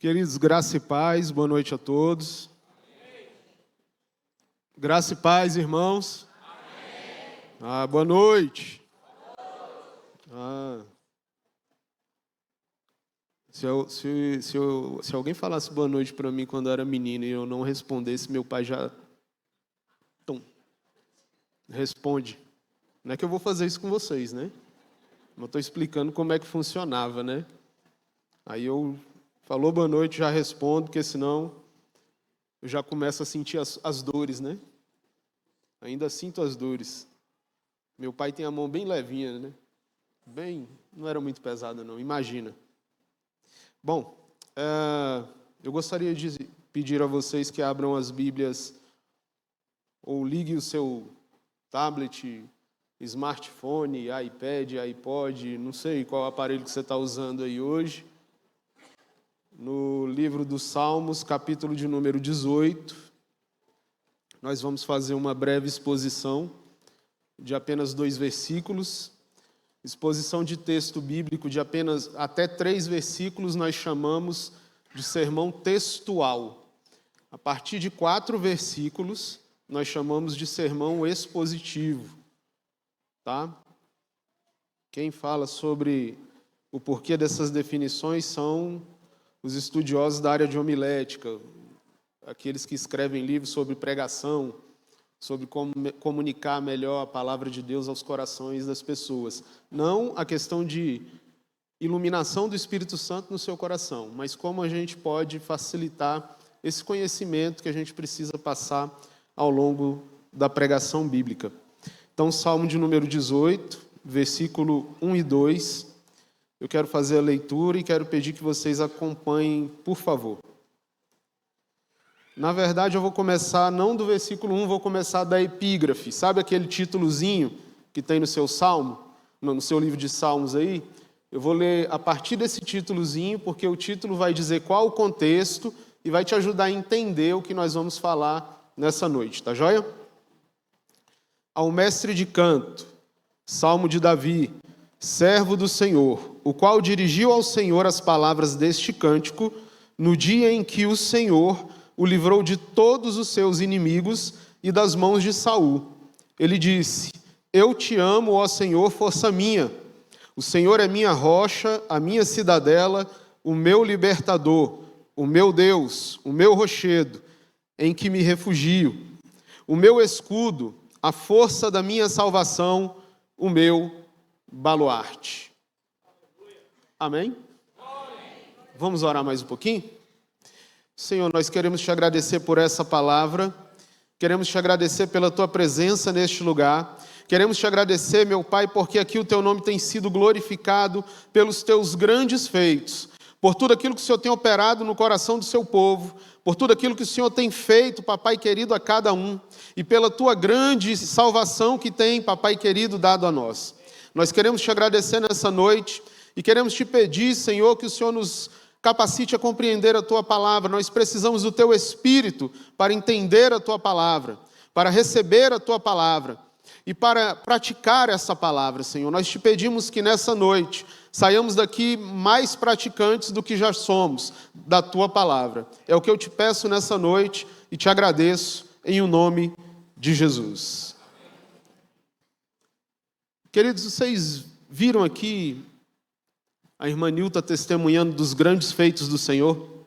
Queridos, graça e paz, boa noite a todos. Amém. Graça e paz, irmãos. Amém. Boa noite. Se alguém falasse boa noite para mim quando eu era menino e eu não respondesse, meu pai já... responde. Não é que eu vou fazer isso com vocês, né? Eu estou explicando como é que funcionava, né? Aí eu... falou boa noite, já respondo, porque senão eu já começo a sentir as dores, né? Ainda sinto as dores. Meu pai tem a mão bem levinha, né? Não era muito pesada, não, imagina. Bom, eu gostaria de pedir a vocês que abram as Bíblias ou liguem o seu tablet, smartphone, iPad, iPod, não sei qual aparelho que você está usando aí hoje, no livro dos Salmos, capítulo de número 18. Nós vamos fazer uma breve exposição de apenas 2 versículos. Exposição de texto bíblico de apenas até 3 versículos nós chamamos de sermão textual. A partir de 4 versículos nós chamamos de sermão expositivo. Tá? Quem fala sobre o porquê dessas definições são os estudiosos da área de homilética, aqueles que escrevem livros sobre pregação, sobre como comunicar melhor a palavra de Deus aos corações das pessoas. Não a questão de iluminação do Espírito Santo no seu coração, mas como a gente pode facilitar esse conhecimento que a gente precisa passar ao longo da pregação bíblica. Então, Salmo de número 18, versículo 1 e 2... eu quero fazer a leitura e quero pedir que vocês acompanhem, por favor. Na verdade, eu vou começar não do versículo 1, vou começar da epígrafe. Sabe aquele títulozinho que tem no seu salmo, no seu livro de salmos aí? Eu vou ler a partir desse títulozinho, porque o título vai dizer qual o contexto e vai te ajudar a entender o que nós vamos falar nessa noite, tá joia? Ao mestre de canto, Salmo de Davi, servo do Senhor, o qual dirigiu ao Senhor as palavras deste cântico, no dia em que o Senhor o livrou de todos os seus inimigos e das mãos de Saul. Ele disse: eu te amo, ó Senhor, força minha. O Senhor é minha rocha, a minha cidadela, o meu libertador, o meu Deus, o meu rochedo, em que me refugio, o meu escudo, a força da minha salvação, o meu baluarte. Amém? Vamos orar mais um pouquinho? Senhor, nós queremos te agradecer por essa palavra, queremos te agradecer pela tua presença neste lugar, queremos te agradecer, meu Pai, porque aqui o teu nome tem sido glorificado pelos teus grandes feitos, por tudo aquilo que o Senhor tem operado no coração do seu povo, por tudo aquilo que o Senhor tem feito, Papai querido, a cada um, e pela tua grande salvação que tem, Papai querido, dado a nós. Nós queremos te agradecer nessa noite e queremos te pedir, Senhor, que o Senhor nos capacite a compreender a tua palavra. Nós precisamos do teu Espírito para entender a tua palavra, para receber a tua palavra e para praticar essa palavra, Senhor. Nós te pedimos que nessa noite saiamos daqui mais praticantes do que já somos da tua palavra. É o que eu te peço nessa noite e te agradeço em o nome de Jesus. Queridos, vocês viram aqui a irmã Nilta testemunhando dos grandes feitos do Senhor,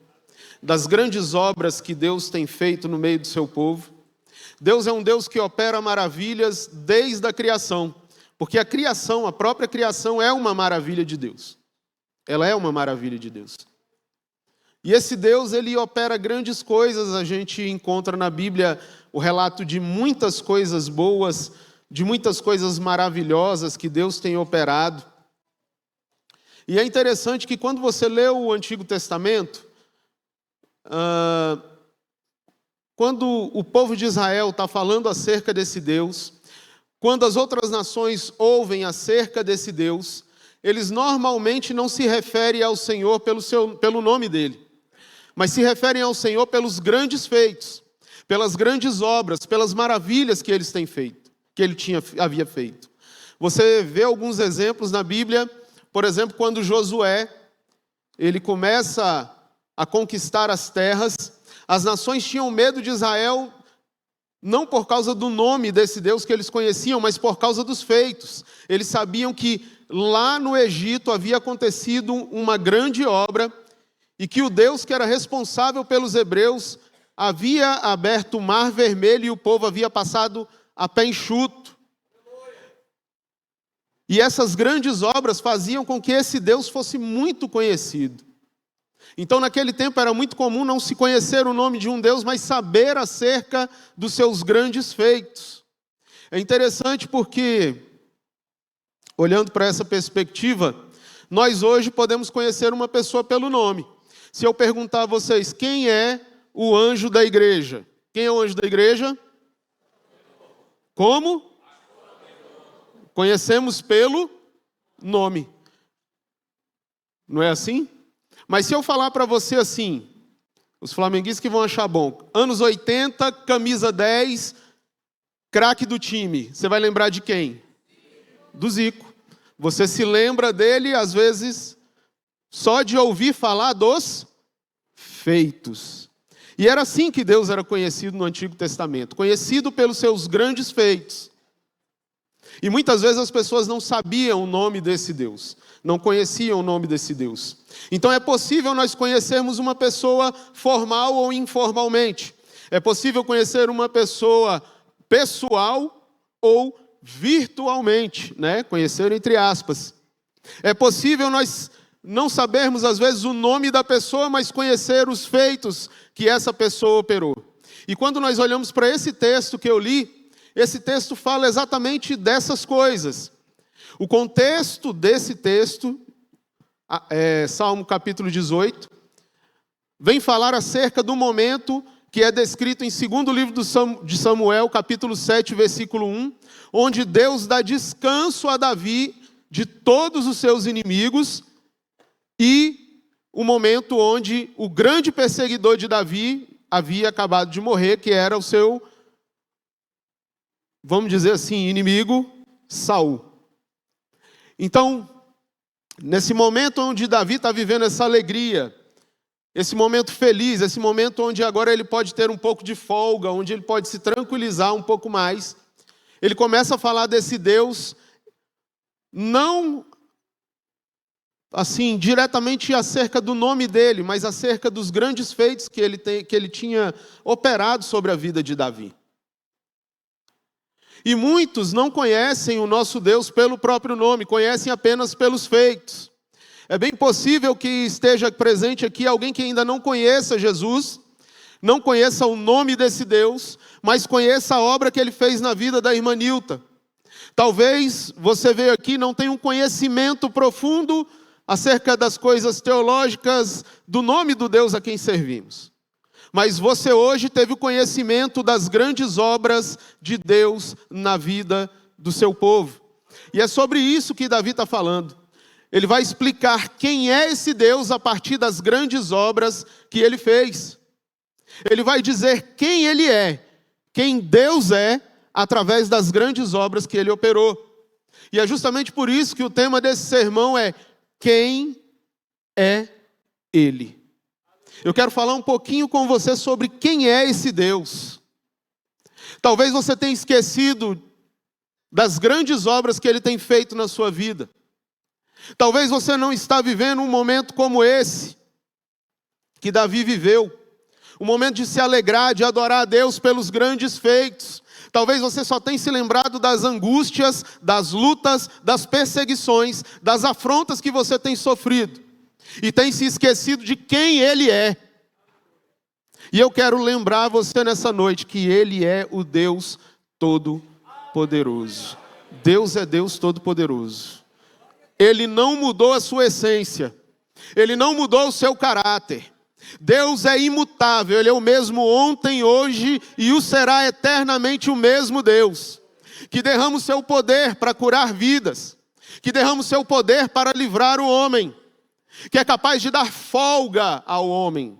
das grandes obras que Deus tem feito no meio do seu povo. Deus é um Deus que opera maravilhas desde a criação, porque a criação, a própria criação é uma maravilha de Deus. Ela é uma maravilha de Deus. E esse Deus, ele opera grandes coisas. A gente encontra na Bíblia o relato de muitas coisas boas, de muitas coisas maravilhosas que Deus tem operado. E é interessante que quando você lê o Antigo Testamento, quando o povo de Israel está falando acerca desse Deus, quando as outras nações ouvem acerca desse Deus, eles normalmente não se referem ao Senhor pelo nome dele, mas se referem ao Senhor pelos grandes feitos, pelas grandes obras, pelas maravilhas que eles têm feito, que ele havia feito. Você vê alguns exemplos na Bíblia. Por exemplo, quando Josué, ele começa a conquistar as terras. As nações tinham medo de Israel, não por causa do nome desse Deus que eles conheciam, mas por causa dos feitos. Eles sabiam que lá no Egito havia acontecido uma grande obra e que o Deus que era responsável pelos hebreus havia aberto o Mar Vermelho e o povo havia passado a pé enxuto. E essas grandes obras faziam com que esse Deus fosse muito conhecido. Então, naquele tempo, era muito comum não se conhecer o nome de um Deus, mas saber acerca dos seus grandes feitos. É interessante porque, olhando para essa perspectiva, nós hoje podemos conhecer uma pessoa pelo nome. Se eu perguntar a vocês, quem é o anjo da igreja? Quem é o anjo da igreja? Como? Conhecemos pelo nome. Não é assim? Mas se eu falar para você assim, os flamenguistas que vão achar bom, anos 80, camisa 10, craque do time, você vai lembrar de quem? Do Zico. Você se lembra dele, às vezes, só de ouvir falar dos feitos. E era assim que Deus era conhecido no Antigo Testamento, conhecido pelos seus grandes feitos. E muitas vezes as pessoas não sabiam o nome desse Deus, não conheciam o nome desse Deus. Então é possível nós conhecermos uma pessoa formal ou informalmente. É possível conhecer uma pessoa pessoal ou virtualmente, né? Conhecer entre aspas. É possível nós não sabermos às vezes o nome da pessoa, mas conhecer os feitos que essa pessoa operou. E quando nós olhamos para esse texto que eu li, esse texto fala exatamente dessas coisas. O contexto desse texto, Salmo capítulo 18, vem falar acerca do momento que é descrito em 2º livro de Samuel, capítulo 7, versículo 1, onde Deus dá descanso a Davi de todos os seus inimigos, e o momento onde o grande perseguidor de Davi havia acabado de morrer, que era o seu, vamos dizer assim, inimigo, Saul. Então, nesse momento onde Davi está vivendo essa alegria, esse momento feliz, esse momento onde agora ele pode ter um pouco de folga, onde ele pode se tranquilizar um pouco mais, ele começa a falar desse Deus, não assim diretamente acerca do nome dele, mas acerca dos grandes feitos que ele tinha operado sobre a vida de Davi. E muitos não conhecem o nosso Deus pelo próprio nome, conhecem apenas pelos feitos. É bem possível que esteja presente aqui alguém que ainda não conheça Jesus, não conheça o nome desse Deus, mas conheça a obra que ele fez na vida da irmã Nilta. Talvez você veio aqui e não tenha um conhecimento profundo acerca das coisas teológicas do nome do Deus a quem servimos. Mas você hoje teve o conhecimento das grandes obras de Deus na vida do seu povo. E é sobre isso que Davi está falando. Ele vai explicar quem é esse Deus a partir das grandes obras que ele fez. Ele vai dizer quem ele é, quem Deus é, através das grandes obras que ele operou. E é justamente por isso que o tema desse sermão é: quem é ele? Eu quero falar um pouquinho com você sobre quem é esse Deus. Talvez você tenha esquecido das grandes obras que ele tem feito na sua vida. Talvez você não está vivendo um momento como esse que Davi viveu. Um momento de se alegrar, de adorar a Deus pelos grandes feitos. Talvez você só tenha se lembrado das angústias, das lutas, das perseguições, das afrontas que você tem sofrido. E tem se esquecido de quem ele é. E eu quero lembrar você nessa noite que ele é o Deus Todo-Poderoso. Deus é Deus Todo-Poderoso. Ele não mudou a sua essência. Ele não mudou o seu caráter. Deus é imutável. Ele é o mesmo ontem, hoje e o será eternamente o mesmo Deus. Que derrama o seu poder para curar vidas. Que derrama o seu poder para livrar o homem. Que é capaz de dar folga ao homem.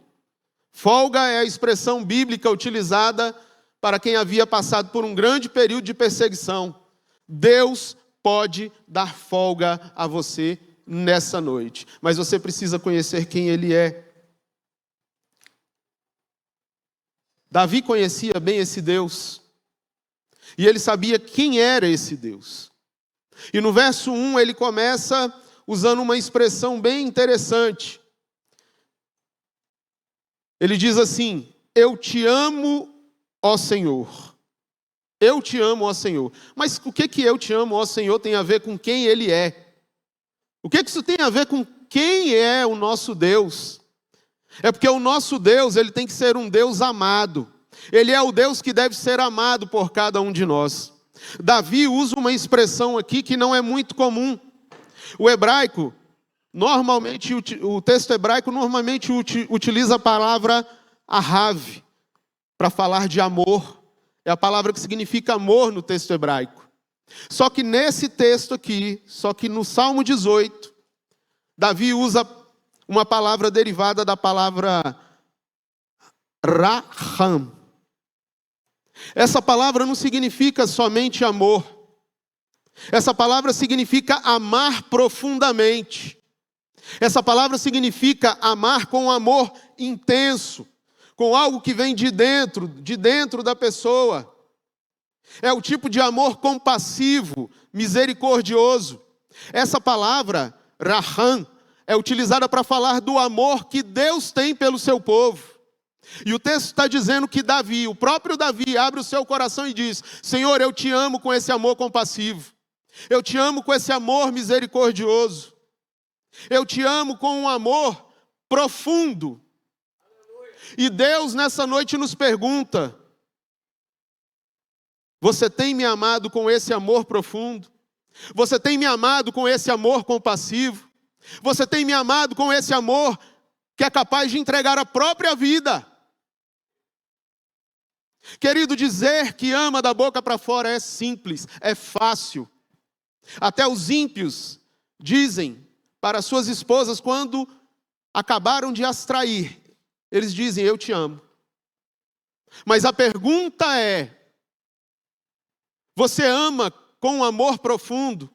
Folga é a expressão bíblica utilizada para quem havia passado por um grande período de perseguição. Deus pode dar folga a você nessa noite, mas você precisa conhecer quem ele é. Davi conhecia bem esse Deus. E ele sabia quem era esse Deus. E no verso 1 ele começa usando uma expressão bem interessante. Ele diz assim: eu te amo, ó Senhor. Eu te amo, ó Senhor. Mas o que eu te amo, ó Senhor, tem a ver com quem Ele é? O que isso tem a ver com quem é o nosso Deus? É porque o nosso Deus, Ele tem que ser um Deus amado. Ele é o Deus que deve ser amado por cada um de nós. Davi usa uma expressão aqui que não é muito comum. O hebraico, normalmente, o texto hebraico normalmente utiliza a palavra ahav para falar de amor. É a palavra que significa amor no texto hebraico. Só que nesse texto aqui, só que no Salmo 18, Davi usa uma palavra derivada da palavra raham. Essa palavra não significa somente amor. Essa palavra significa amar profundamente. Essa palavra significa amar com amor intenso, com algo que vem de dentro da pessoa. É o tipo de amor compassivo, misericordioso. Essa palavra, raham, é utilizada para falar do amor que Deus tem pelo seu povo. E o texto está dizendo que Davi, o próprio Davi, abre o seu coração e diz: Senhor, eu te amo com esse amor compassivo. Eu te amo com esse amor misericordioso. Eu te amo com um amor profundo. E Deus nessa noite nos pergunta: você tem me amado com esse amor profundo? Você tem me amado com esse amor compassivo? Você tem me amado com esse amor que é capaz de entregar a própria vida? Querido, dizer que ama da boca para fora é simples, é fácil. Até os ímpios dizem para suas esposas quando acabaram de as trair, eles dizem: eu te amo. Mas a pergunta é: você ama com amor profundo?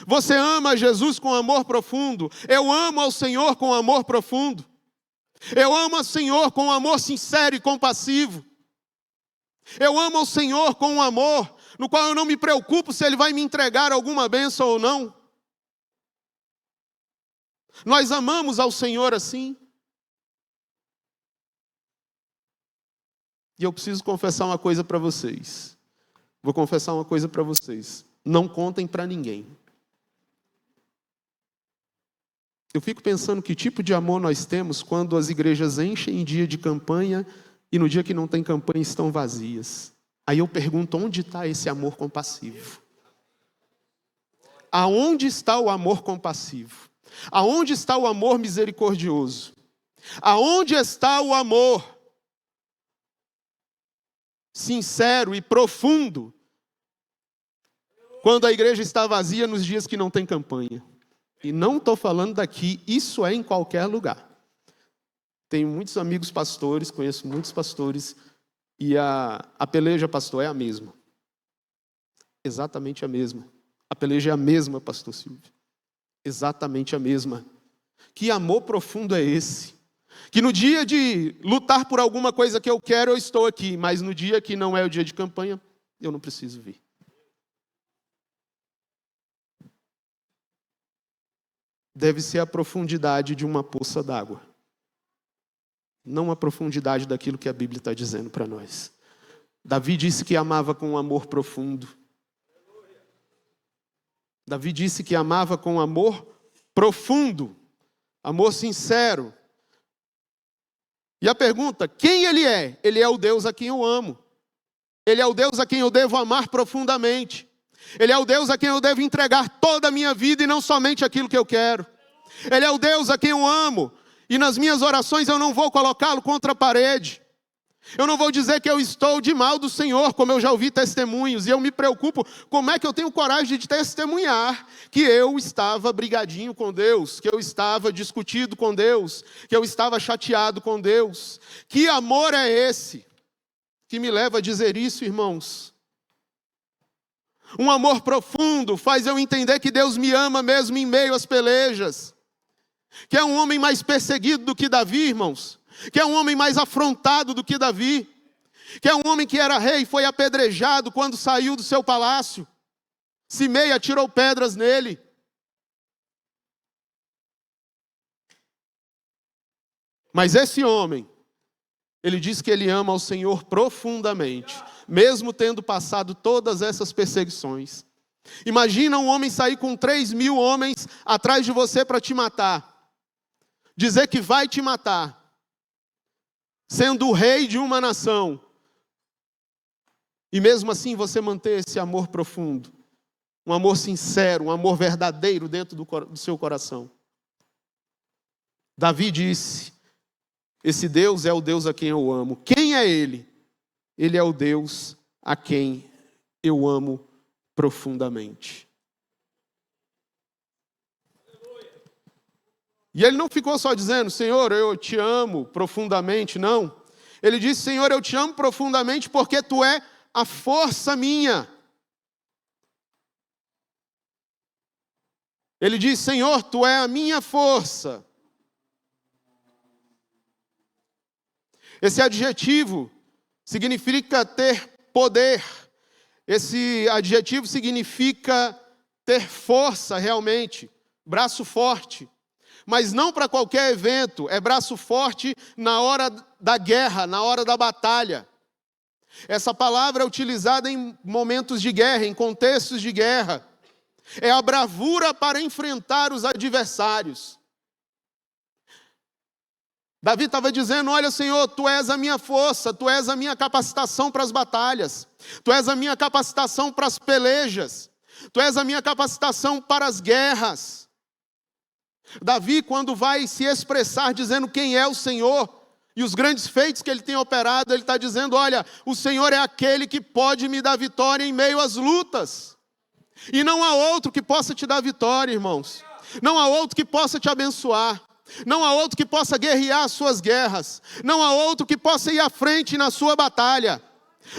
Você ama Jesus com amor profundo? Eu amo ao Senhor com amor profundo. Eu amo ao Senhor com amor sincero e compassivo. Eu amo ao Senhor com um amor no qual eu não me preocupo se Ele vai me entregar alguma bênção ou não. Nós amamos ao Senhor assim. E eu preciso confessar uma coisa para vocês. Vou confessar uma coisa para vocês. Não contem para ninguém. Eu fico pensando que tipo de amor nós temos quando as igrejas enchem em dia de campanha e no dia que não tem campanha estão vazias. Aí eu pergunto: onde está esse amor compassivo? Aonde está o amor compassivo? Aonde está o amor misericordioso? Aonde está o amor sincero e profundo quando a igreja está vazia nos dias que não tem campanha? E não estou falando daqui, isso é em qualquer lugar. Tenho muitos amigos pastores, conheço muitos pastores, e a peleja, pastor, é a mesma. Exatamente a mesma. A peleja é a mesma, pastor Silvio. Exatamente a mesma. Que amor profundo é esse? Que no dia de lutar por alguma coisa que eu quero, eu estou aqui, mas no dia que não é o dia de campanha, eu não preciso vir. Deve ser a profundidade de uma poça d'água. Não a profundidade daquilo que a Bíblia está dizendo para nós. Davi disse que amava com um amor profundo. Davi disse que amava com amor profundo, amor sincero. E a pergunta: quem Ele é? Ele é o Deus a quem eu amo. Ele é o Deus a quem eu devo amar profundamente. Ele é o Deus a quem eu devo entregar toda a minha vida e não somente aquilo que eu quero. Ele é o Deus a quem eu amo. E nas minhas orações eu não vou colocá-lo contra a parede. Eu não vou dizer que eu estou de mal do Senhor, como eu já ouvi testemunhos. E eu me preocupo, como é que eu tenho coragem de testemunhar que eu estava brigadinho com Deus, que eu estava discutido com Deus, que eu estava chateado com Deus. Que amor é esse que me leva a dizer isso, irmãos? Um amor profundo faz eu entender que Deus me ama mesmo em meio às pelejas. Que é um homem mais perseguido do que Davi, irmãos. Que é um homem mais afrontado do que Davi. que é um homem que era rei e foi apedrejado quando saiu do seu palácio. Simei atirou pedras nele. Mas esse homem, ele diz que ele ama ao Senhor profundamente, mesmo tendo passado todas essas perseguições. Imagina um homem sair com 3.000 homens atrás de você para te matar. Dizer que vai te matar, sendo o rei de uma nação. E mesmo assim você manter esse amor profundo, um amor sincero, um amor verdadeiro dentro do seu coração. Davi disse: esse Deus é o Deus a quem eu amo. Quem é Ele? Ele é o Deus a quem eu amo profundamente. E ele não ficou só dizendo: Senhor, eu te amo profundamente, não. Ele disse: Senhor, eu te amo profundamente porque Tu é a força minha. Ele diz: Senhor, Tu é a minha força. Esse adjetivo significa ter poder. Esse adjetivo significa ter força realmente, braço forte. Mas não para qualquer evento, é braço forte na hora da guerra, na hora da batalha. Essa palavra é utilizada em momentos de guerra, em contextos de guerra. É a bravura para enfrentar os adversários. Davi estava dizendo: olha, Senhor, Tu és a minha força, Tu és a minha capacitação para as batalhas, Tu és a minha capacitação para as pelejas, Tu és a minha capacitação para as guerras. Davi, quando vai se expressar dizendo quem é o Senhor e os grandes feitos que Ele tem operado, ele está dizendo: olha, o Senhor é aquele que pode me dar vitória em meio às lutas. E não há outro que possa te dar vitória, irmãos. Não há outro que possa te abençoar. Não há outro que possa guerrear as suas guerras. Não há outro que possa ir à frente na sua batalha.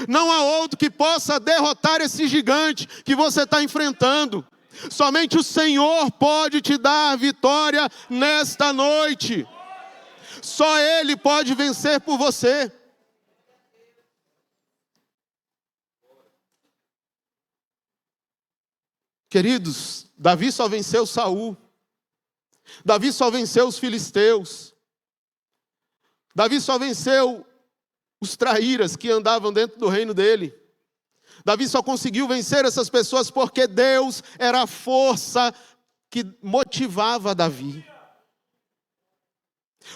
Não há outro que possa derrotar esse gigante que você está enfrentando. Somente o Senhor pode te dar a vitória nesta noite. Só Ele pode vencer por você. Queridos, Davi só venceu Saul. Davi só venceu os filisteus. Davi só venceu os traíras que andavam dentro do reino dele. Davi só conseguiu vencer essas pessoas porque Deus era a força que motivava Davi.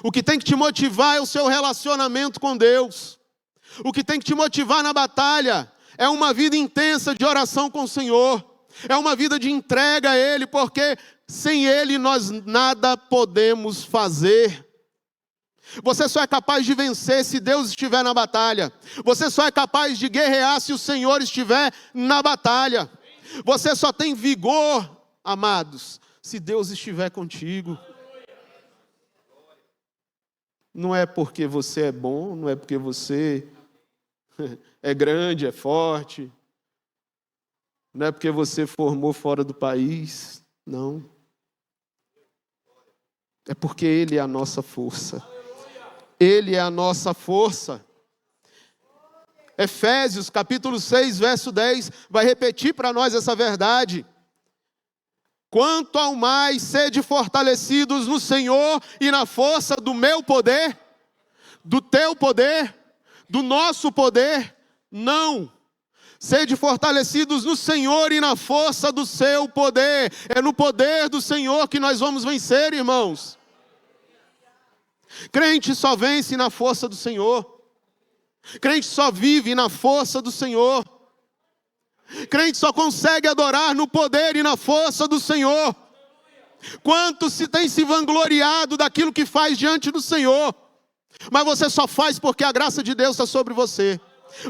O que tem que te motivar é o seu relacionamento com Deus. O que tem que te motivar na batalha é uma vida intensa de oração com o Senhor. É uma vida de entrega a Ele, porque sem Ele nós nada podemos fazer. Você só é capaz de vencer se Deus estiver na batalha. Você só é capaz de guerrear se o Senhor estiver na batalha. Você só tem vigor, amados, se Deus estiver contigo. Não é porque você é bom, não é porque você é grande, é forte. Não é porque você formou fora do país, não. É porque Ele é a nossa força. Ele é a nossa força. Efésios, capítulo 6, verso 10, vai repetir para nós essa verdade. Quanto ao mais, sede fortalecidos no Senhor e na força do meu poder, do teu poder, do nosso poder, não. Sede fortalecidos no Senhor e na força do seu poder. É no poder do Senhor que nós vamos vencer, irmãos. Crente só vence na força do Senhor. Crente só vive na força do Senhor. Crente só consegue adorar no poder e na força do Senhor. Quantos se tem se vangloriado daquilo que faz diante do Senhor, mas você só faz porque a graça de Deus está sobre você.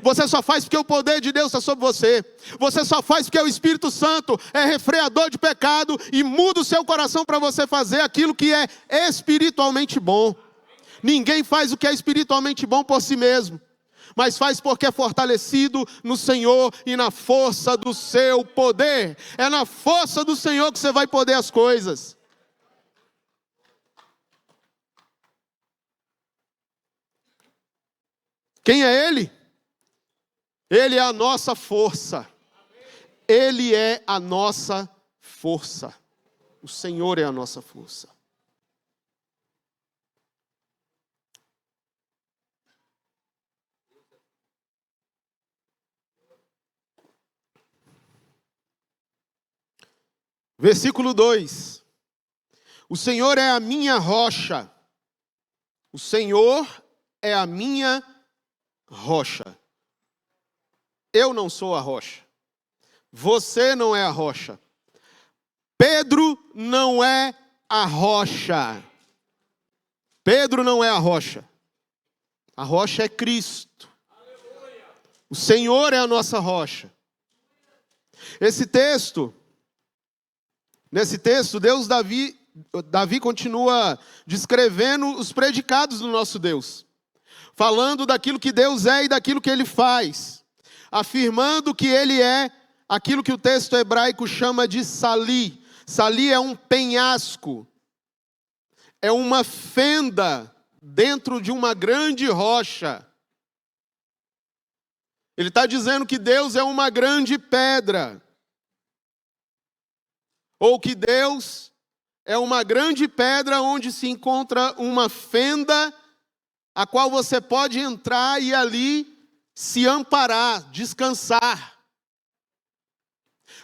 Você só faz porque o poder de Deus está sobre você. Você só faz porque o Espírito Santo é refreador de pecado e muda o seu coração para você fazer aquilo que é espiritualmente bom. Ninguém faz o que é espiritualmente bom por si mesmo, mas faz porque é fortalecido no Senhor e na força do seu poder. É na força do Senhor que você vai poder as coisas. Quem é Ele? Ele é a nossa força. Ele é a nossa força. O Senhor é a nossa força. Versículo 2. O Senhor é a minha rocha. O Senhor é a minha rocha. Eu não sou a rocha. Você não é a rocha. Pedro não é a rocha. Pedro não é a rocha. A rocha é Cristo. O Senhor é a nossa rocha. Nesse texto, Davi continua descrevendo os predicados do nosso Deus, falando daquilo que Deus é e daquilo que Ele faz, afirmando que Ele é aquilo que o texto hebraico chama de Sali. Sali é um penhasco, é uma fenda dentro de uma grande rocha. Ele está dizendo que Deus é uma grande pedra, ou que Deus é uma grande pedra onde se encontra uma fenda, a qual você pode entrar e ali se amparar, descansar.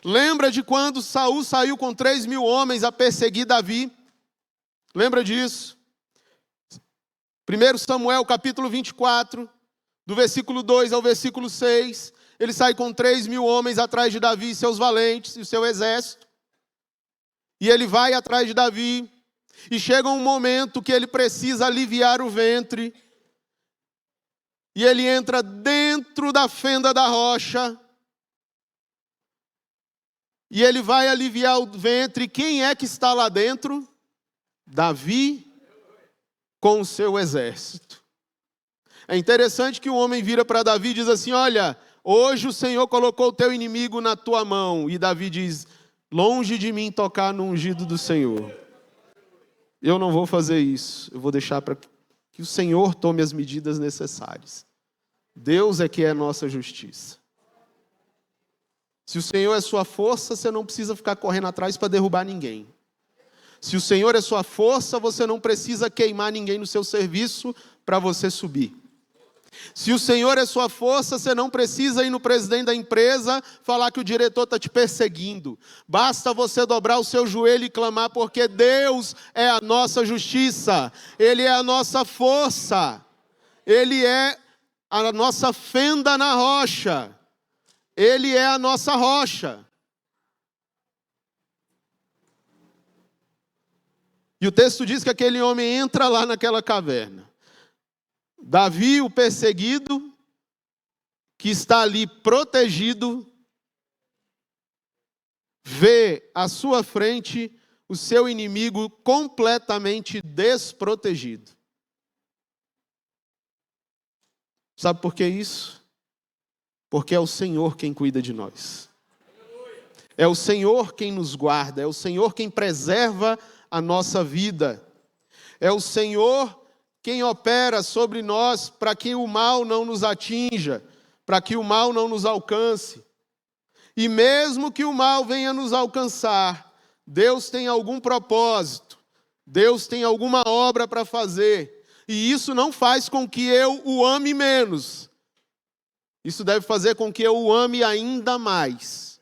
Lembra de quando Saul saiu com 3.000 homens a perseguir Davi? Lembra disso? 1 Samuel capítulo 24, do versículo 2 ao versículo 6, ele sai com 3.000 homens atrás de Davi e seus valentes e o seu exército. E ele vai atrás de Davi, e chega um momento que ele precisa aliviar o ventre, e ele entra dentro da fenda da rocha, e ele vai aliviar o ventre. Quem é que está lá dentro? Davi com o seu exército. É interessante que o homem vira para Davi e diz assim: olha, hoje o Senhor colocou o teu inimigo na tua mão. E Davi diz: longe de mim tocar no ungido do Senhor. Eu não vou fazer isso. Eu vou deixar para que o Senhor tome as medidas necessárias. Deus é que é a nossa justiça. Se o Senhor é sua força, você não precisa ficar correndo atrás para derrubar ninguém. Se o Senhor é sua força, você não precisa queimar ninguém no seu serviço para você subir. Se o Senhor é sua força, você não precisa ir no presidente da empresa falar que o diretor está te perseguindo. Basta você dobrar o seu joelho e clamar, porque Deus é a nossa justiça. Ele é a nossa força. Ele é a nossa fenda na rocha. Ele é a nossa rocha. E o texto diz que aquele homem entra lá naquela caverna. Davi, o perseguido, que está ali protegido, vê à sua frente o seu inimigo completamente desprotegido. Sabe por que isso? Porque é o Senhor quem cuida de nós. É o Senhor quem nos guarda, é o Senhor quem preserva a nossa vida. É o Senhor quem opera sobre nós para que o mal não nos atinja, para que o mal não nos alcance. E mesmo que o mal venha nos alcançar, Deus tem algum propósito, Deus tem alguma obra para fazer. E isso não faz com que eu o ame menos. Isso deve fazer com que eu o ame ainda mais.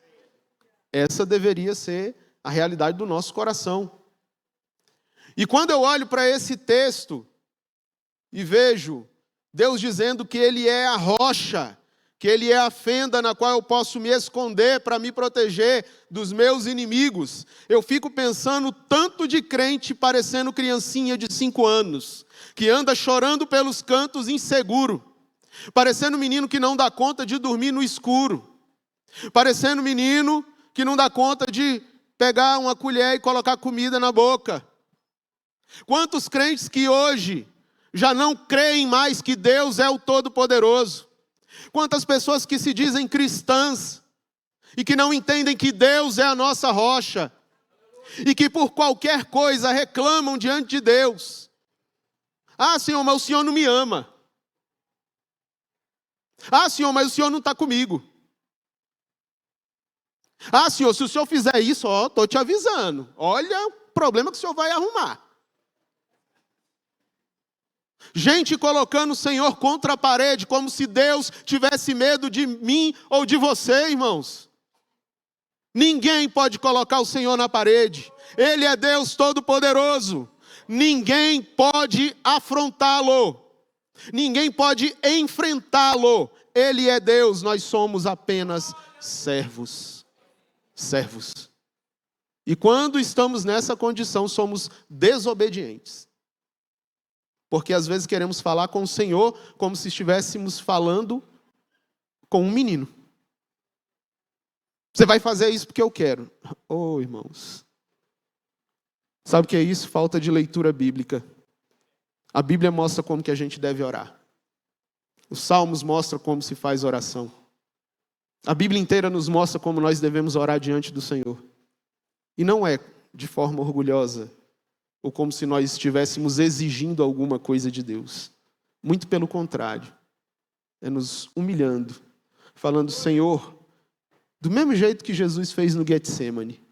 Essa deveria ser a realidade do nosso coração. E quando eu olho para esse texto e vejo Deus dizendo que Ele é a rocha, que Ele é a fenda na qual eu posso me esconder para me proteger dos meus inimigos, eu fico pensando tanto de crente parecendo criancinha de 5 anos, que anda chorando pelos cantos inseguro, parecendo menino que não dá conta de dormir no escuro, parecendo menino que não dá conta de pegar uma colher e colocar comida na boca. Quantos crentes que hoje já não creem mais que Deus é o Todo-Poderoso? Quantas pessoas que se dizem cristãs e que não entendem que Deus é a nossa rocha e que por qualquer coisa reclamam diante de Deus. Ah, Senhor, mas o Senhor não me ama. Ah, Senhor, mas o Senhor não está comigo. Ah, Senhor, se o Senhor fizer isso, estou te avisando. Olha o problema que o Senhor vai arrumar. Gente colocando o Senhor contra a parede, como se Deus tivesse medo de mim ou de você, irmãos. Ninguém pode colocar o Senhor na parede. Ele é Deus Todo-Poderoso. Ninguém pode afrontá-lo. Ninguém pode enfrentá-lo. Ele é Deus, nós somos apenas servos. Servos. E quando estamos nessa condição, somos desobedientes. Porque às vezes queremos falar com o Senhor como se estivéssemos falando com um menino. Você vai fazer isso porque eu quero. Oh, irmãos. Sabe o que é isso? Falta de leitura bíblica. A Bíblia mostra como que a gente deve orar. Os Salmos mostram como se faz oração. A Bíblia inteira nos mostra como nós devemos orar diante do Senhor. E não é de forma orgulhosa, ou como se nós estivéssemos exigindo alguma coisa de Deus. Muito pelo contrário. É nos humilhando, falando, Senhor, do mesmo jeito que Jesus fez no Getsemane,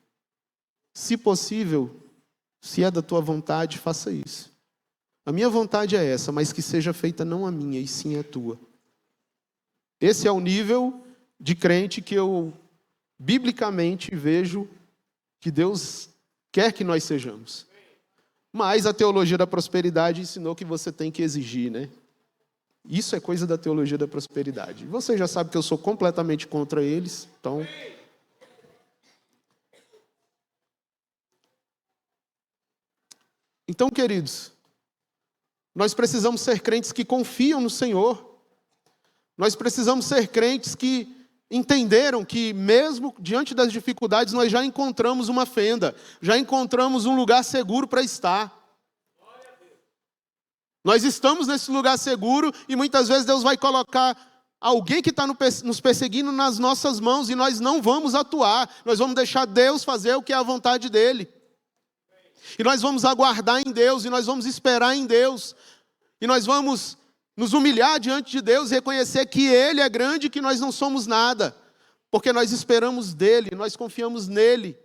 se possível, se é da tua vontade, faça isso. A minha vontade é essa, mas que seja feita não a minha, e sim a tua. Esse é o nível de crente que eu, biblicamente, vejo que Deus quer que nós sejamos. Mas a teologia da prosperidade ensinou que você tem que exigir, né? Isso é coisa da teologia da prosperidade. Você já sabe que eu sou completamente contra eles, então... Então, queridos, nós precisamos ser crentes que confiam no Senhor. Nós precisamos ser crentes que entenderam que mesmo diante das dificuldades nós já encontramos uma fenda, já encontramos um lugar seguro para estar. Nós estamos nesse lugar seguro e muitas vezes Deus vai colocar alguém que está nos perseguindo nas nossas mãos e nós não vamos atuar, nós vamos deixar Deus fazer o que é a vontade dEle. E nós vamos aguardar em Deus, e nós vamos esperar em Deus, e nós vamos nos humilhar diante de Deus e reconhecer que Ele é grande e que nós não somos nada, porque nós esperamos dEle, nós confiamos nele.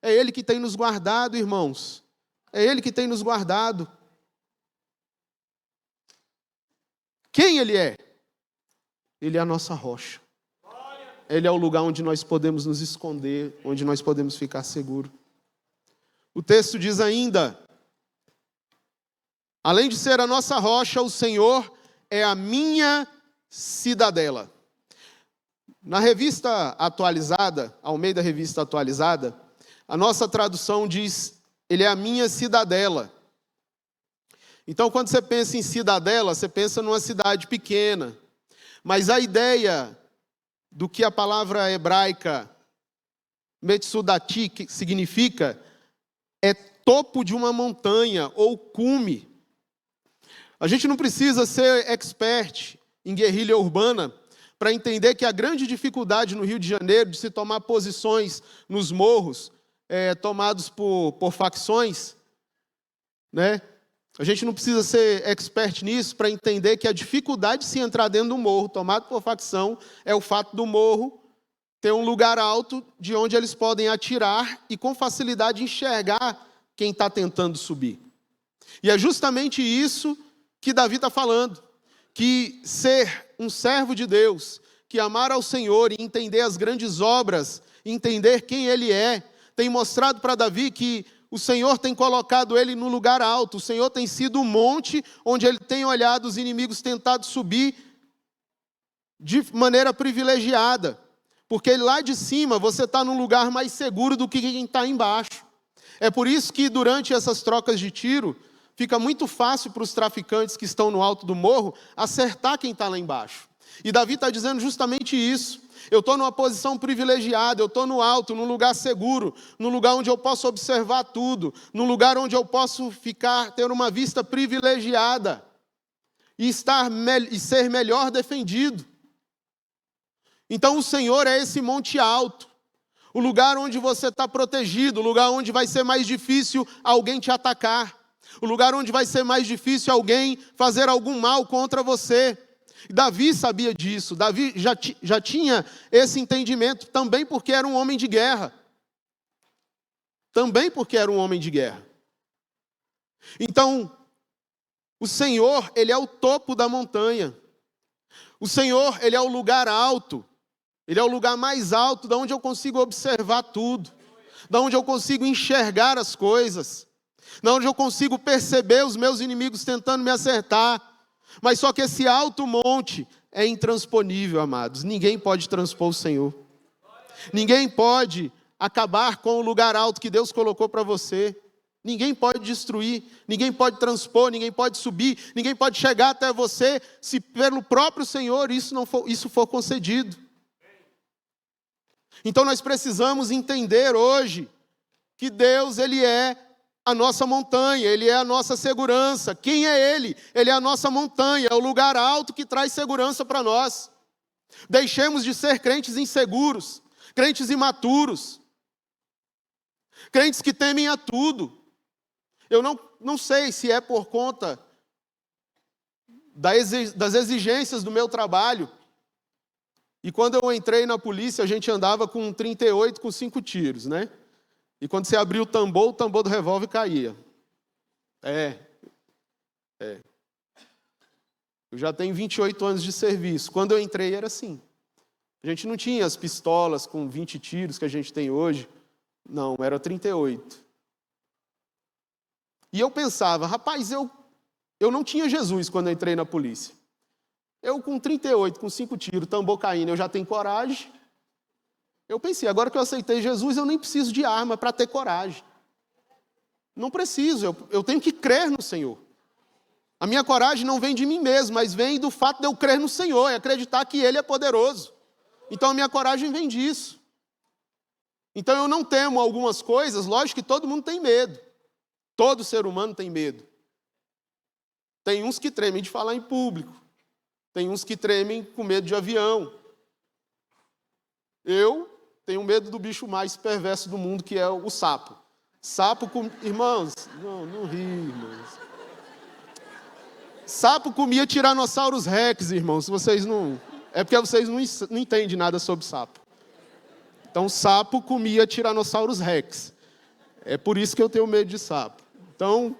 É Ele que tem nos guardado, irmãos. É Ele que tem nos guardado. Quem Ele é? Ele é a nossa rocha. Ele é o lugar onde nós podemos nos esconder, onde nós podemos ficar seguros. O texto diz ainda, além de ser a nossa rocha, o Senhor é a minha cidadela. Na revista atualizada, Almeida Revista Atualizada, a nossa tradução diz, Ele é a minha cidadela. Então, quando você pensa em cidadela, você pensa numa cidade pequena. Mas a ideia do que a palavra hebraica Metsudati que significa é topo de uma montanha ou cume. A gente não precisa ser expert em guerrilha urbana para entender que a grande dificuldade no Rio de Janeiro de se tomar posições nos morros tomados por facções, né? A gente não precisa ser expert nisso para entender que a dificuldade de se entrar dentro do morro tomado por facção é o fato do morro ter um lugar alto de onde eles podem atirar e com facilidade enxergar quem está tentando subir. E é justamente isso que Davi está falando, que ser um servo de Deus, que amar ao Senhor e entender as grandes obras, entender quem Ele é, tem mostrado para Davi que o Senhor tem colocado ele no lugar alto, o Senhor tem sido o monte onde ele tem olhado os inimigos tentado subir de maneira privilegiada, porque lá de cima você está num lugar mais seguro do que quem está embaixo. É por isso que durante essas trocas de tiro, fica muito fácil para os traficantes que estão no alto do morro acertar quem está lá embaixo. E Davi está dizendo justamente isso. Eu estou numa posição privilegiada, eu estou no alto, num lugar seguro, num lugar onde eu posso observar tudo, num lugar onde eu posso ter uma vista privilegiada e ser melhor defendido. Então o Senhor é esse monte alto, o lugar onde você está protegido, o lugar onde vai ser mais difícil alguém te atacar, o lugar onde vai ser mais difícil alguém fazer algum mal contra você. Davi sabia disso, Davi já tinha esse entendimento, também porque era um homem de guerra. Também porque era um homem de guerra. Então, o Senhor, Ele é o topo da montanha. O Senhor, Ele é o lugar alto. Ele é o lugar mais alto, da onde eu consigo observar tudo. Da onde eu consigo enxergar as coisas. Da onde eu consigo perceber os meus inimigos tentando me acertar. Mas só que esse alto monte é intransponível, amados. Ninguém pode transpor o Senhor. Ninguém pode acabar com o lugar alto que Deus colocou para você. Ninguém pode destruir, ninguém pode transpor, ninguém pode subir, ninguém pode chegar até você, se pelo próprio Senhor isso for concedido. Então nós precisamos entender hoje que Deus, Ele é a nossa montanha, Ele é a nossa segurança. Quem é Ele? Ele é a nossa montanha, é o lugar alto que traz segurança para nós. Deixemos de ser crentes inseguros, crentes imaturos, crentes que temem a tudo. Eu não sei se é por conta das exigências do meu trabalho. E quando eu entrei na polícia, a gente andava com um 38 com 5 tiros, né? E quando você abria o tambor do revólver caía. Eu já tenho 28 anos de serviço. Quando eu entrei era assim. A gente não tinha as pistolas com 20 tiros que a gente tem hoje. Não, era 38. E eu pensava, rapaz, eu não tinha Jesus quando eu entrei na polícia. Eu com 38, com 5 tiros, tambor caindo, eu já tenho coragem. Eu pensei, agora que eu aceitei Jesus, eu nem preciso de arma para ter coragem. Não preciso, eu tenho que crer no Senhor. A minha coragem não vem de mim mesmo, mas vem do fato de eu crer no Senhor, e acreditar que Ele é poderoso. Então a minha coragem vem disso. Então eu não temo algumas coisas, lógico que todo mundo tem medo. Todo ser humano tem medo. Tem uns que tremem de falar em público. Tem uns que tremem com medo de avião. Eu tenho medo do bicho mais perverso do mundo, que é o sapo. Irmãos, não ri, irmãos. Sapo comia Tyrannosaurus Rex, irmãos. Vocês não... É porque vocês não entendem nada sobre sapo. Então, sapo comia Tyrannosaurus Rex. É por isso que eu tenho medo de sapo. Então,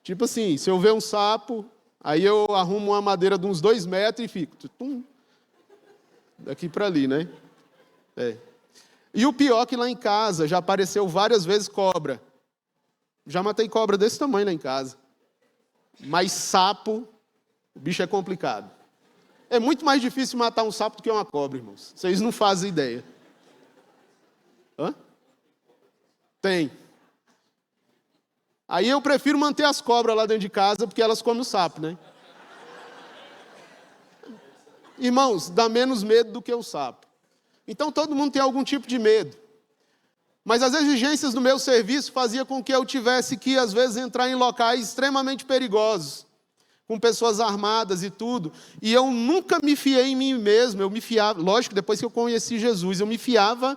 tipo assim, se eu ver um sapo, aí eu arrumo uma madeira de uns 2 metros e fico daqui para ali, né? E o pior é que lá em casa já apareceu várias vezes cobra. Já matei cobra desse tamanho lá em casa. Mas sapo, o bicho é complicado. É muito mais difícil matar um sapo do que uma cobra, irmãos. Vocês não fazem ideia. Hã? Tem. Aí eu prefiro manter as cobras lá dentro de casa, porque elas comem o sapo, né? Irmãos, dá menos medo do que o sapo. Então todo mundo tem algum tipo de medo. Mas as exigências do meu serviço faziam com que eu tivesse que, às vezes, entrar em locais extremamente perigosos, com pessoas armadas e tudo. E eu nunca me fiei em mim mesmo, eu me fiava, lógico, depois que eu conheci Jesus, eu me fiava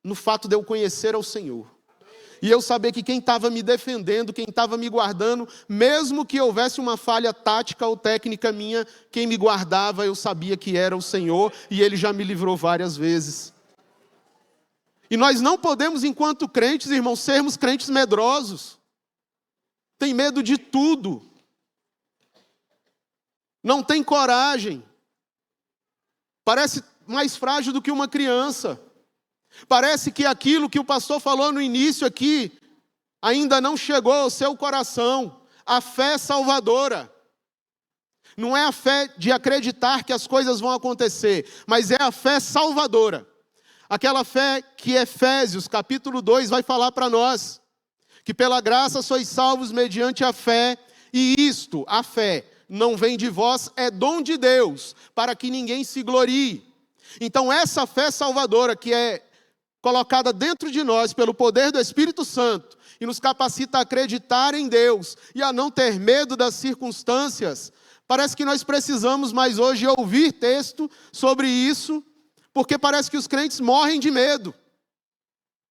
no fato de eu conhecer ao Senhor. E eu saber que quem estava me defendendo, quem estava me guardando, mesmo que houvesse uma falha tática ou técnica minha, quem me guardava, eu sabia que era o Senhor, e Ele já me livrou várias vezes. E nós não podemos, enquanto crentes, irmãos, sermos crentes medrosos. Tem medo de tudo. Não tem coragem. Parece mais frágil do que uma criança. Parece que aquilo que o pastor falou no início aqui ainda não chegou ao seu coração. A fé salvadora. Não é a fé de acreditar que as coisas vão acontecer, mas é a fé salvadora. Aquela fé que Efésios, capítulo 2, vai falar para nós. Que pela graça sois salvos mediante a fé, e isto, a fé, não vem de vós, é dom de Deus, para que ninguém se glorie. Então essa fé salvadora que é colocada dentro de nós pelo poder do Espírito Santo e nos capacita a acreditar em Deus e a não ter medo das circunstâncias, parece que nós precisamos mais hoje ouvir texto sobre isso, porque parece que os crentes morrem de medo.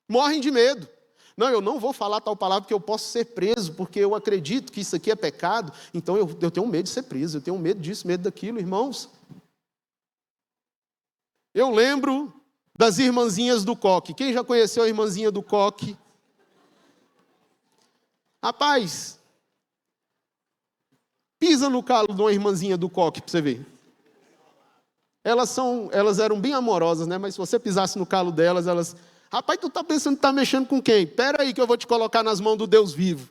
Morrem de medo. Não, eu não vou falar tal palavra porque eu posso ser preso, porque eu acredito que isso aqui é pecado, então eu tenho medo de ser preso, eu tenho medo disso, medo daquilo, irmãos. Eu lembro das irmãzinhas do coque. Quem já conheceu a irmãzinha do coque? Rapaz, pisa no calo de uma irmãzinha do coque para você ver. Elas eram bem amorosas, né? Mas se você pisasse no calo delas, elas... Rapaz, tu está pensando que está mexendo com quem? Espera aí que eu vou te colocar nas mãos do Deus vivo.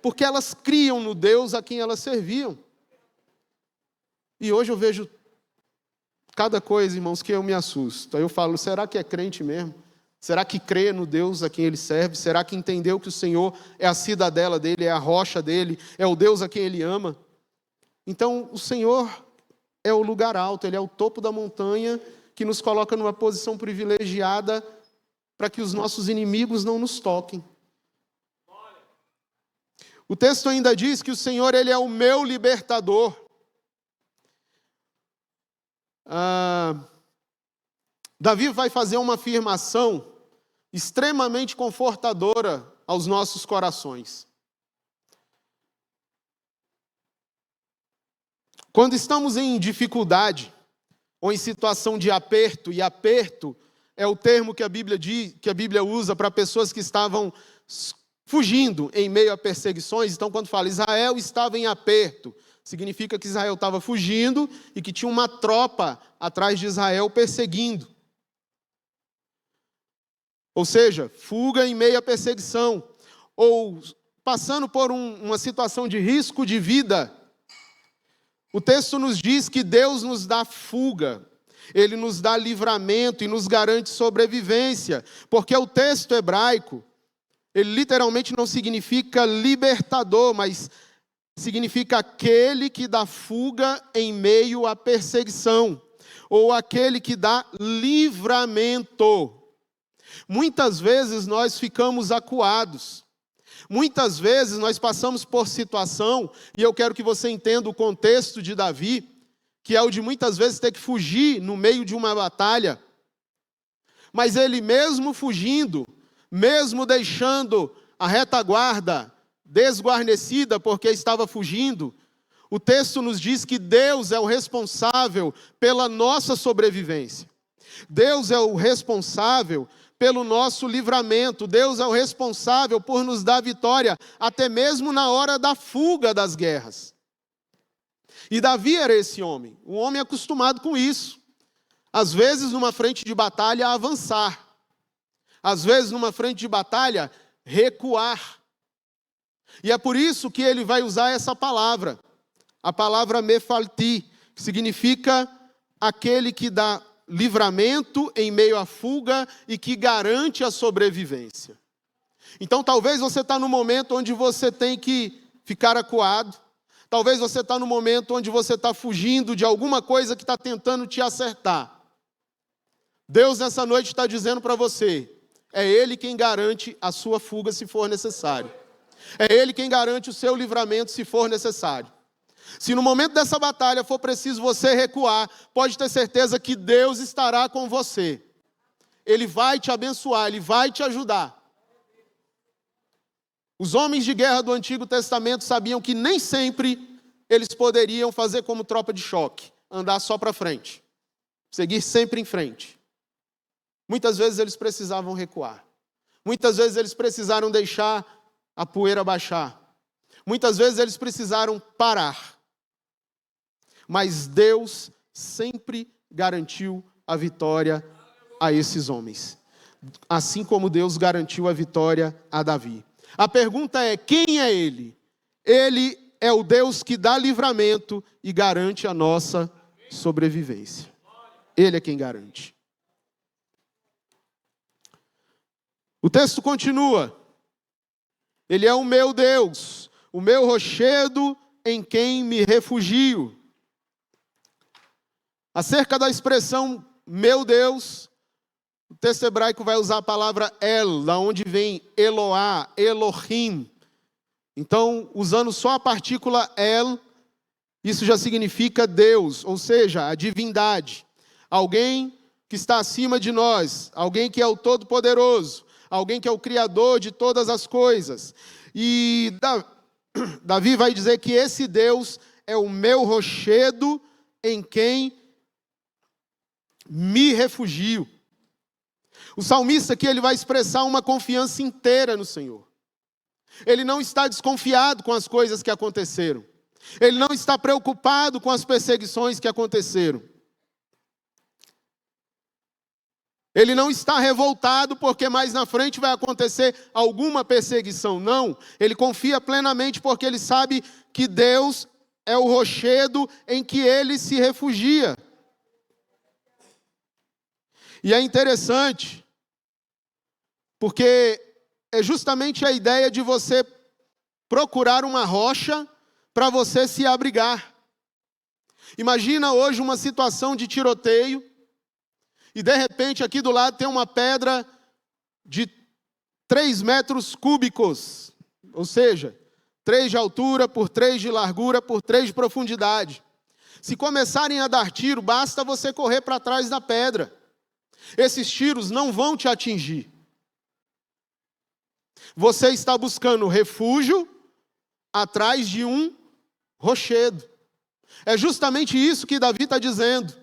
Porque elas criam no Deus a quem elas serviam. E hoje eu vejo cada coisa, irmãos, que eu me assusto. Aí eu falo, será que é crente mesmo? Será que crê no Deus a quem ele serve? Será que entendeu que o Senhor é a cidadela dele, é a rocha dele, é o Deus a quem ele ama? Então, o Senhor é o lugar alto, ele é o topo da montanha que nos coloca numa posição privilegiada para que os nossos inimigos não nos toquem. O texto ainda diz que o Senhor, ele é o meu libertador. Davi vai fazer uma afirmação extremamente confortadora aos nossos corações. Quando estamos em dificuldade, ou em situação de aperto, e aperto é o termo que a Bíblia usa para pessoas que estavam fugindo em meio a perseguições. Então, quando fala Israel estava em aperto, significa que Israel estava fugindo e que tinha uma tropa atrás de Israel perseguindo. Ou seja, fuga em meio à perseguição, ou passando por uma situação de risco de vida. O texto nos diz que Deus nos dá fuga, Ele nos dá livramento e nos garante sobrevivência, porque o texto hebraico, ele literalmente não significa libertador, mas significa aquele que dá fuga em meio à perseguição, ou aquele que dá livramento. Muitas vezes nós ficamos acuados, muitas vezes nós passamos por situação, e eu quero que você entenda o contexto de Davi, que é o de muitas vezes ter que fugir no meio de uma batalha, mas ele mesmo fugindo, mesmo deixando a retaguarda desguarnecida porque estava fugindo, o texto nos diz que Deus é o responsável pela nossa sobrevivência. Deus é o responsável pelo nosso livramento. Deus é o responsável por nos dar vitória, até mesmo na hora da fuga das guerras. E Davi era esse homem, um homem acostumado com isso. Às vezes, numa frente de batalha, avançar. Às vezes, numa frente de batalha, recuar. E é por isso que ele vai usar essa palavra, a palavra mefalti, que significa aquele que dá livramento em meio à fuga e que garante a sobrevivência. Então, talvez você está no momento onde você tem que ficar acuado. Talvez você está no momento onde você está fugindo de alguma coisa que está tentando te acertar. Deus, nessa noite, está dizendo para você, é Ele quem garante a sua fuga se for necessário. É Ele quem garante o seu livramento se for necessário. Se no momento dessa batalha for preciso você recuar, pode ter certeza que Deus estará com você. Ele vai te abençoar, Ele vai te ajudar. Os homens de guerra do Antigo Testamento sabiam que nem sempre eles poderiam fazer como tropa de choque, andar só para frente, seguir sempre em frente. Muitas vezes eles precisavam recuar. Muitas vezes eles precisaram deixar a poeira baixar. Muitas vezes eles precisaram parar. Mas Deus sempre garantiu a vitória a esses homens. Assim como Deus garantiu a vitória a Davi. A pergunta é, quem é Ele? Ele é o Deus que dá livramento e garante a nossa sobrevivência. Ele é quem garante. O texto continua. Ele é o meu Deus, o meu rochedo em quem me refugio. Acerca da expressão meu Deus, o texto hebraico vai usar a palavra El, da onde vem Eloá, Elohim. Então, usando só a partícula El, isso já significa Deus, ou seja, a divindade. Alguém que está acima de nós, alguém que é o Todo-Poderoso, alguém que é o Criador de todas as coisas. E Davi vai dizer que esse Deus é o meu rochedo em quem me refugio. O salmista aqui ele vai expressar uma confiança inteira no Senhor. Ele não está desconfiado com as coisas que aconteceram. Ele não está preocupado com as perseguições que aconteceram. Ele não está revoltado porque mais na frente vai acontecer alguma perseguição. Não, ele confia plenamente porque ele sabe que Deus é o rochedo em que ele se refugia. E é interessante, porque é justamente a ideia de você procurar uma rocha para você se abrigar. Imagina hoje uma situação de tiroteio, e de repente aqui do lado tem uma pedra de 3 metros cúbicos, ou seja, 3 de altura, por 3 de largura, por 3 de profundidade. Se começarem a dar tiro, basta você correr para trás da pedra. Esses tiros não vão te atingir. Você está buscando refúgio atrás de um rochedo. É justamente isso que Davi está dizendo.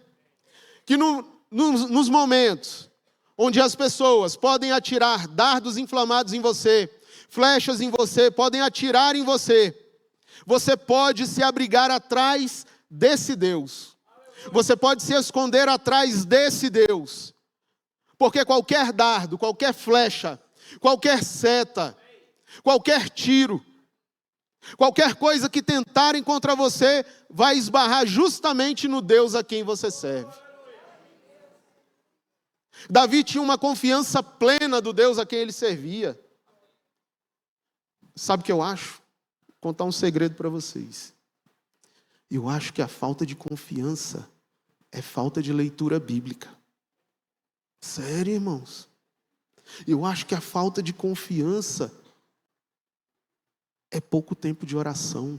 Que nos momentos onde as pessoas podem atirar dardos inflamados em você, flechas em você, podem atirar em você, você pode se abrigar atrás desse Deus. Você pode se esconder atrás desse Deus. Porque qualquer dardo, qualquer flecha, qualquer seta, qualquer tiro, qualquer coisa que tentarem contra você, vai esbarrar justamente no Deus a quem você serve. Davi tinha uma confiança plena do Deus a quem ele servia. Sabe o que eu acho? Vou contar um segredo para vocês. Eu acho que a falta de confiança é falta de leitura bíblica. Sério, irmãos? Eu acho que a falta de confiança é pouco tempo de oração.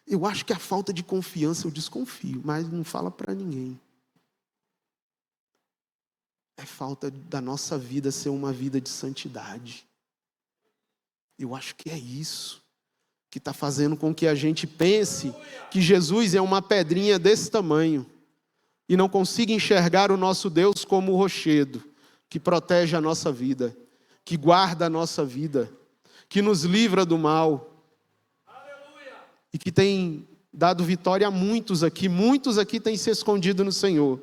Eu acho que a falta de confiança, eu desconfio, mas não fala para ninguém. É falta da nossa vida ser uma vida de santidade. Eu acho que é isso que está fazendo com que a gente pense que Jesus é uma pedrinha desse tamanho e não consiga enxergar o nosso Deus como o rochedo que protege a nossa vida, que guarda a nossa vida, que nos livra do mal e que tem dado vitória a muitos aqui têm se escondido no Senhor.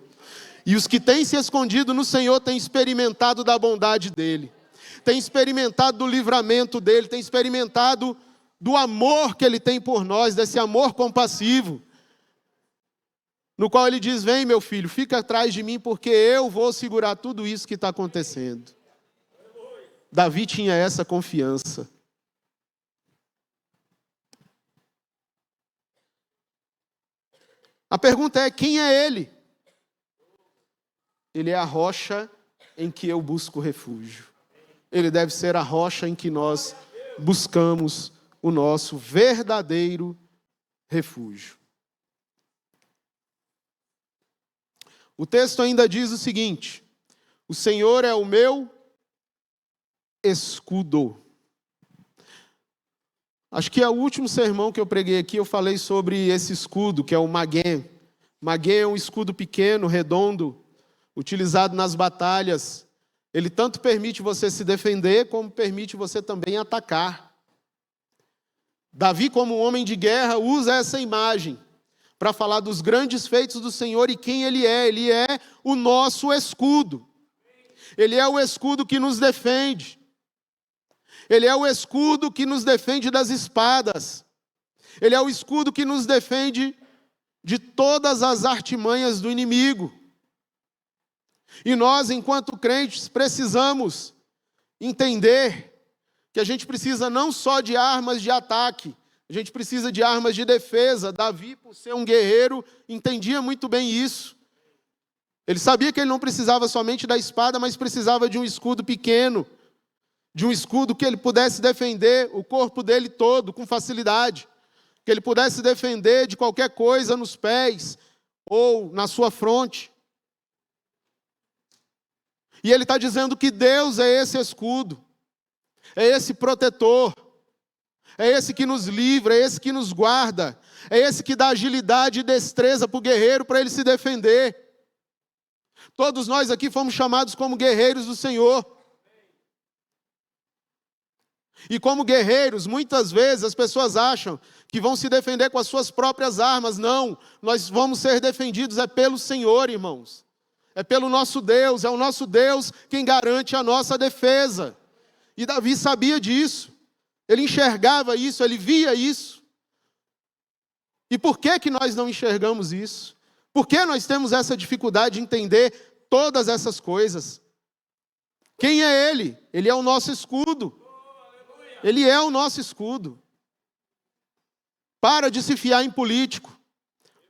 E os que têm se escondido no Senhor têm experimentado da bondade dEle, têm experimentado do livramento dEle, têm experimentado do amor que Ele tem por nós, desse amor compassivo, no qual Ele diz: vem meu filho, fica atrás de mim, porque eu vou segurar tudo isso que está acontecendo. Davi tinha essa confiança. A pergunta é: quem é Ele? Ele é a rocha em que eu busco refúgio. Ele deve ser a rocha em que nós buscamos o nosso verdadeiro refúgio. O texto ainda diz o seguinte: o Senhor é o meu escudo. Acho que é o último sermão que eu preguei aqui, eu falei sobre esse escudo, que é o Magém. Magém é um escudo pequeno, redondo, utilizado nas batalhas. Ele tanto permite você se defender, como permite você também atacar. Davi, como homem de guerra, usa essa imagem para falar dos grandes feitos do Senhor e quem Ele é. Ele é o nosso escudo. Ele é o escudo que nos defende. Ele é o escudo que nos defende das espadas. Ele é o escudo que nos defende de todas as artimanhas do inimigo. E nós, enquanto crentes, precisamos entender que a gente precisa não só de armas de ataque, a gente precisa de armas de defesa. Davi, por ser um guerreiro, entendia muito bem isso. Ele sabia que ele não precisava somente da espada, mas precisava de um escudo pequeno, de um escudo que ele pudesse defender o corpo dele todo com facilidade, que ele pudesse defender de qualquer coisa nos pés ou na sua fronte. E ele está dizendo que Deus é esse escudo, é esse protetor, é esse que nos livra, é esse que nos guarda, é esse que dá agilidade e destreza para o guerreiro, para ele se defender. Todos nós aqui fomos chamados como guerreiros do Senhor. E como guerreiros, muitas vezes as pessoas acham que vão se defender com as suas próprias armas. Não, nós vamos ser defendidos pelo Senhor, irmãos. É pelo nosso Deus, é o nosso Deus quem garante a nossa defesa. E Davi sabia disso. Ele enxergava isso, ele via isso. E por que nós não enxergamos isso? Por que nós temos essa dificuldade de entender todas essas coisas? Quem é Ele? Ele é o nosso escudo. Ele é o nosso escudo. Para de se fiar em político.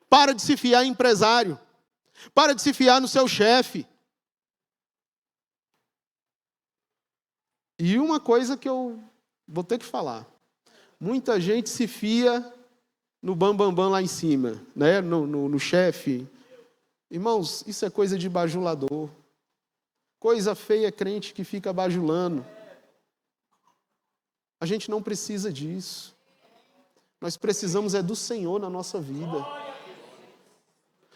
Para de se fiar em empresário. Para de se fiar no seu chefe. E uma coisa que eu vou ter que falar. Muita gente se fia no bambambam lá em cima, né? no chefe. Irmãos, isso é coisa de bajulador. Coisa feia é crente que fica bajulando. A gente não precisa disso. Nós precisamos do Senhor na nossa vida.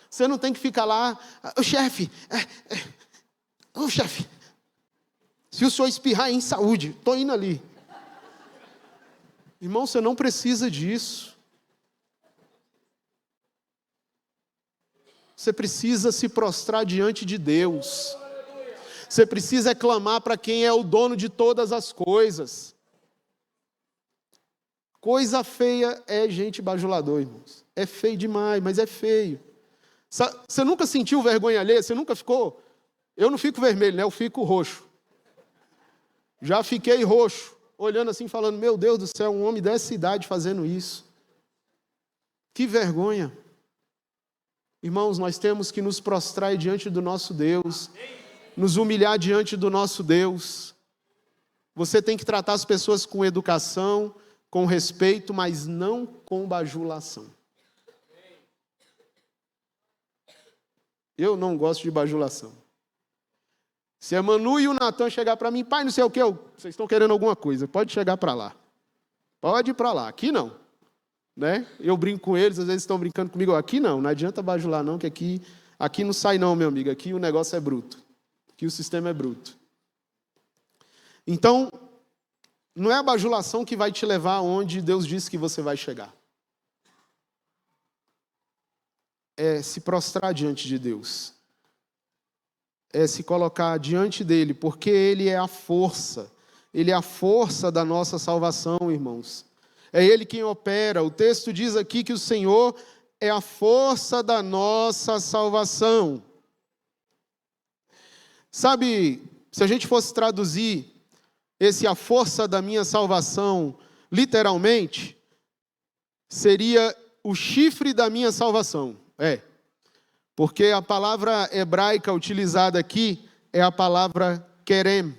Você não tem que ficar lá, chefe, chefe, se o senhor espirrar em saúde, estou indo ali. Irmão, você não precisa disso. Você precisa se prostrar diante de Deus. Você precisa clamar para quem é o dono de todas as coisas. Coisa feia é gente bajulador, irmãos. É feio demais, mas é feio. Você nunca sentiu vergonha alheia? Você nunca ficou? Eu não fico vermelho, né? Eu fico roxo. Já fiquei roxo, olhando assim, falando, meu Deus do céu, um homem dessa idade fazendo isso. Que vergonha. Irmãos, nós temos que nos prostrar diante do nosso Deus, nos humilhar diante do nosso Deus. Você tem que tratar as pessoas com educação, com respeito, mas não com bajulação. Eu não gosto de bajulação. Se a Manu e o Natan chegar para mim, pai, não sei o que, vocês estão querendo alguma coisa, pode chegar para lá. Pode ir para lá, aqui não. Né? Eu brinco com eles, às vezes estão brincando comigo, aqui não adianta bajular não, que aqui não sai não, meu amigo, aqui o negócio é bruto. Aqui o sistema é bruto. Então, não é a bajulação que vai te levar aonde Deus disse que você vai chegar. É se prostrar diante de Deus. É se colocar diante dEle, porque Ele é a força. Ele é a força da nossa salvação, irmãos. É Ele quem opera. O texto diz aqui que o Senhor é a força da nossa salvação. Sabe, se a gente fosse traduzir a força da minha salvação, literalmente, seria o chifre da minha salvação. Porque a palavra hebraica utilizada aqui é a palavra querem.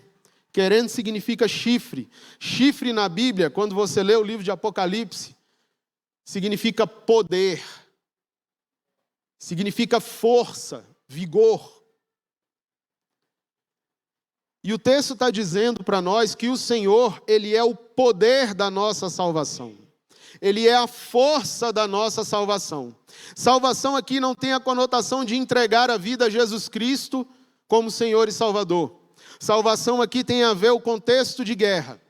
Querem significa chifre. Chifre na Bíblia, quando você lê o livro de Apocalipse, significa poder. Significa força, vigor. E o texto está dizendo para nós que o Senhor, Ele é o poder da nossa salvação. Ele é a força da nossa salvação. Salvação aqui não tem a conotação de entregar a vida a Jesus Cristo como Senhor e Salvador. Salvação aqui tem a ver com o contexto de guerra.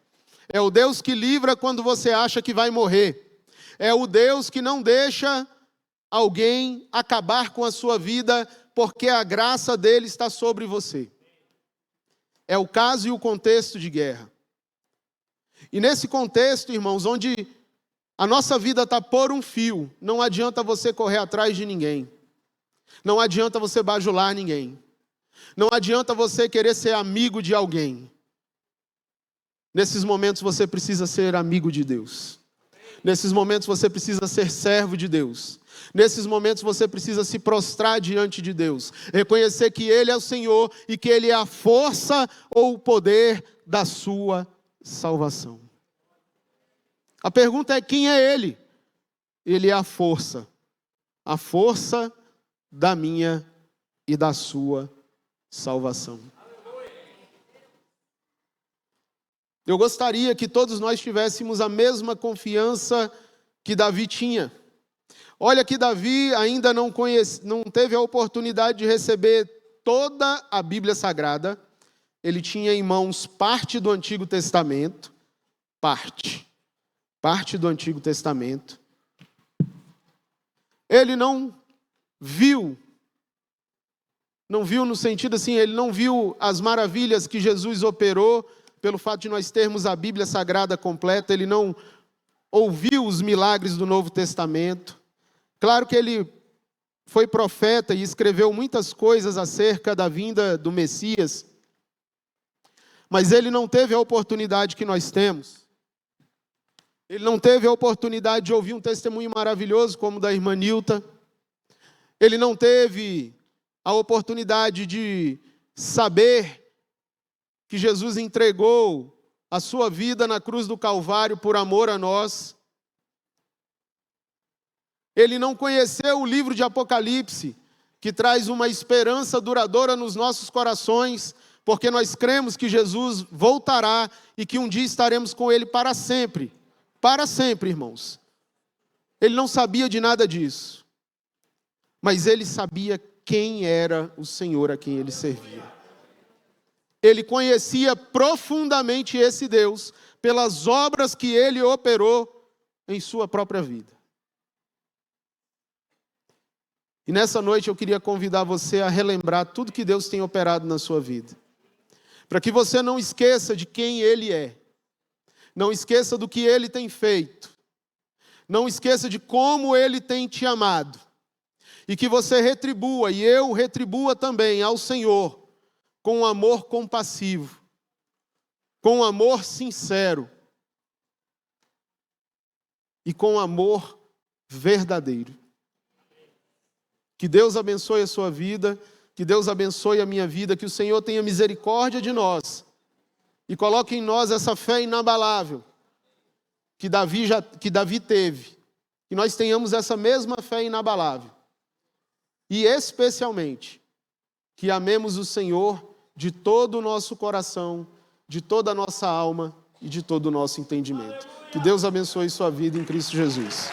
É o Deus que livra quando você acha que vai morrer. É o Deus que não deixa alguém acabar com a sua vida porque a graça dele está sobre você. É o caso e o contexto de guerra. E nesse contexto, irmãos, onde a nossa vida está por um fio, não adianta você correr atrás de ninguém. Não adianta você bajular ninguém. Não adianta você querer ser amigo de alguém. Nesses momentos você precisa ser amigo de Deus. Nesses momentos você precisa ser servo de Deus. Nesses momentos você precisa se prostrar diante de Deus. Reconhecer que Ele é o Senhor e que Ele é a força ou o poder da sua salvação. A pergunta é: quem é Ele? Ele é a força da minha e da sua salvação. Eu gostaria que todos nós tivéssemos a mesma confiança que Davi tinha. Olha que Davi ainda não teve a oportunidade de receber toda a Bíblia Sagrada. Ele tinha em mãos parte do Antigo Testamento, parte do Antigo Testamento. Ele não viu no sentido assim, ele não viu as maravilhas que Jesus operou, pelo fato de nós termos a Bíblia Sagrada completa, ele não ouviu os milagres do Novo Testamento. Claro que ele foi profeta e escreveu muitas coisas acerca da vinda do Messias, mas ele não teve a oportunidade que nós temos. Ele não teve a oportunidade de ouvir um testemunho maravilhoso como o da irmã Nilta. Ele não teve a oportunidade de saber que Jesus entregou a sua vida na cruz do Calvário por amor a nós. Ele não conheceu o livro de Apocalipse, que traz uma esperança duradoura nos nossos corações, porque nós cremos que Jesus voltará e que um dia estaremos com Ele para sempre. Para sempre, irmãos. Ele não sabia de nada disso, mas ele sabia quem era o Senhor a quem ele servia. Ele conhecia profundamente esse Deus pelas obras que ele operou em sua própria vida. E nessa noite eu queria convidar você a relembrar tudo que Deus tem operado na sua vida, para que você não esqueça de quem Ele é, não esqueça do que Ele tem feito, não esqueça de como Ele tem te amado, e que você retribua, e eu retribua também ao Senhor, com um amor compassivo, com um amor sincero, e com um amor verdadeiro. Que Deus abençoe a sua vida, que Deus abençoe a minha vida, que o Senhor tenha misericórdia de nós e coloque em nós essa fé inabalável que Davi teve, que nós tenhamos essa mesma fé inabalável e especialmente que amemos o Senhor de todo o nosso coração, de toda a nossa alma e de todo o nosso entendimento. Que Deus abençoe sua vida em Cristo Jesus.